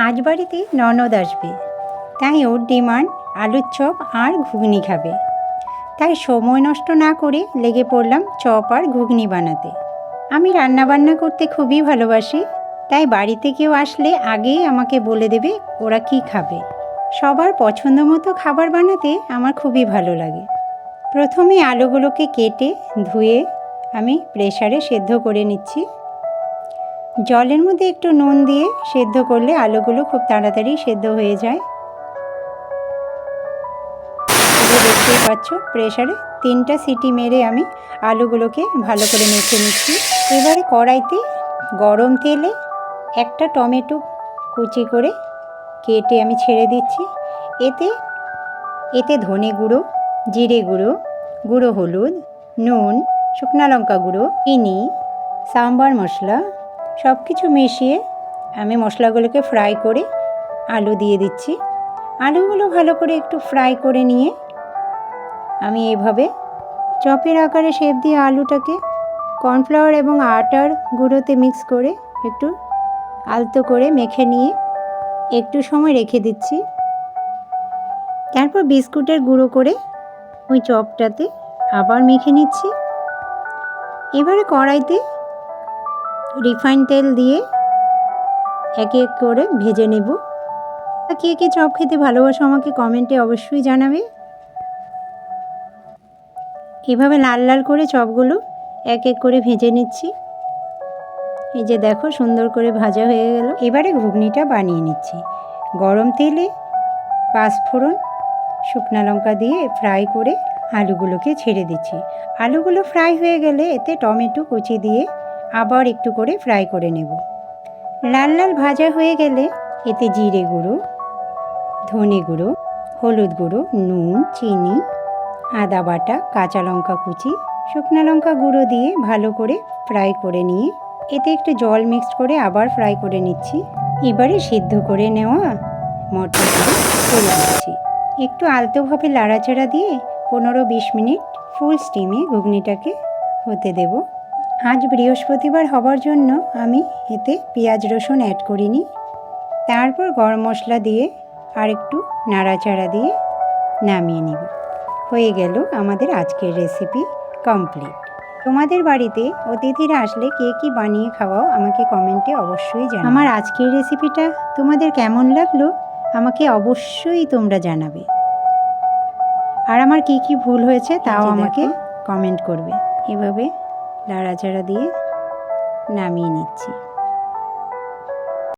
আজ বাড়িতে ননদ আসবে, তাই ওর ডিমান্ড আলুর চপ আর ঘুগনি খাবে। তাই সময় নষ্ট না করে লেগে পড়লাম চপ আর ঘুগনি বানাতে। আমি রান্নাবান্না করতে খুবই ভালোবাসি, তাই বাড়িতে কেউ আসলে আগেই আমাকে বলে দেবে ওরা কি খাবে। সবার পছন্দ মতো খাবার বানাতে আমার খুবই ভালো লাগে। প্রথমে আলুগুলোকে কেটে ধুয়ে আমি প্রেসারে সেদ্ধ করে নিচ্ছি। জলের মধ্যে একটু নুন দিয়ে সেদ্ধ করলে আলুগুলো খুব তাড়াতাড়ি সেদ্ধ হয়ে যায়। দেখতেই পাচ্ছ প্রেসারে 3টা সিটি মেরে আমি আলুগুলোকে ভালো করে মেখে নিচ্ছি। এবারে কড়াইতে গরম তেলে একটা টমেটো কুচি করে কেটে আমি ছেড়ে দিচ্ছি। এতে ধনে গুঁড়ো, জিরে গুঁড়ো, গুঁড়ো হলুদ, নুন, শুকনো লঙ্কা গুঁড়ো, চিনি, সাম্বার মশলা সব কিছু মিশিয়ে আমি মশলাগুলোকে ফ্রাই করে আলু দিয়ে দিচ্ছি। আলুগুলো ভালো করে একটু ফ্রাই করে নিয়ে আমি এইভাবে চপের আকারে শেপ দিয়ে আলুটাকে কর্নফ্লাওয়ার এবং আটার গুঁড়োতে মিক্স করে একটু আলতো করে মেখে নিয়ে একটু সময় রেখে দিচ্ছি। তারপর বিস্কুটের গুঁড়ো করে ওই চপটাতে আবার মেখে নিচ্ছি। এবারে কড়াইতে রিফাইন তেল দিয়ে এক এক করে ভেজে নেব। কে কে চপ খেতে ভালোবাসো আমাকে কমেন্টে অবশ্যই জানাবে। এভাবে লাল লাল করে চপগুলো এক এক করে ভেজে নিচ্ছি। এই যে দেখো সুন্দর করে ভাজা হয়ে গেল। এবারে ঘুগনিটা বানিয়ে নিচ্ছি। গরম তেলে পাঁচফোড়ন, শুকনো লঙ্কা দিয়ে ফ্রাই করে আলুগুলোকে ছেড়ে দিচ্ছি। আলুগুলো ফ্রাই হয়ে গেলে এতে টমেটো কুচি দিয়ে আবার একটু করে ফ্রাই করে নেব। লাল লাল ভাজা হয়ে গেলে এতে জিরে গুঁড়ো, ধনে গুঁড়ো, হলুদ গুঁড়ো, নুন, চিনি, আদা বাটা, কাঁচা লঙ্কা কুচি, শুকনো লঙ্কা গুঁড়ো দিয়ে ভালো করে ফ্রাই করে নিয়ে এতে একটু জল মিক্সড করে আবার ফ্রাই করে নিচ্ছি। এবারে সিদ্ধ করে নেওয়া মটরগুলো ছেড়ে দিচ্ছি। একটু আলতোভাবে লাড়াচাড়া দিয়ে 15-20 মিনিট ফুল স্টিমে ঘুগনিটাকে হতে দেব। আজ বৃহস্পতিবার হবার জন্য আমি এতে পেঁয়াজ রসুন অ্যাড করিনি। তারপর গরম মশলা দিয়ে আর একটু নাড়াচাড়া দিয়ে নামিয়ে নিব। হয়ে গেল আমাদের আজকের রেসিপি কমপ্লিট। তোমাদের বাড়িতে অতিথিরা আসলে কে কী বানিয়ে খাওয়াও আমাকে কমেন্টে অবশ্যই জানাও। আমার আজকের রেসিপিটা তোমাদের কেমন লাগলো আমাকে অবশ্যই তোমরা জানাবে। আর আমার কি কি ভুল হয়েছে তাও আমাকে কমেন্ট করবে। এভাবে নাড়াচাড়া দিয়ে নামিয়ে নিচ্ছি।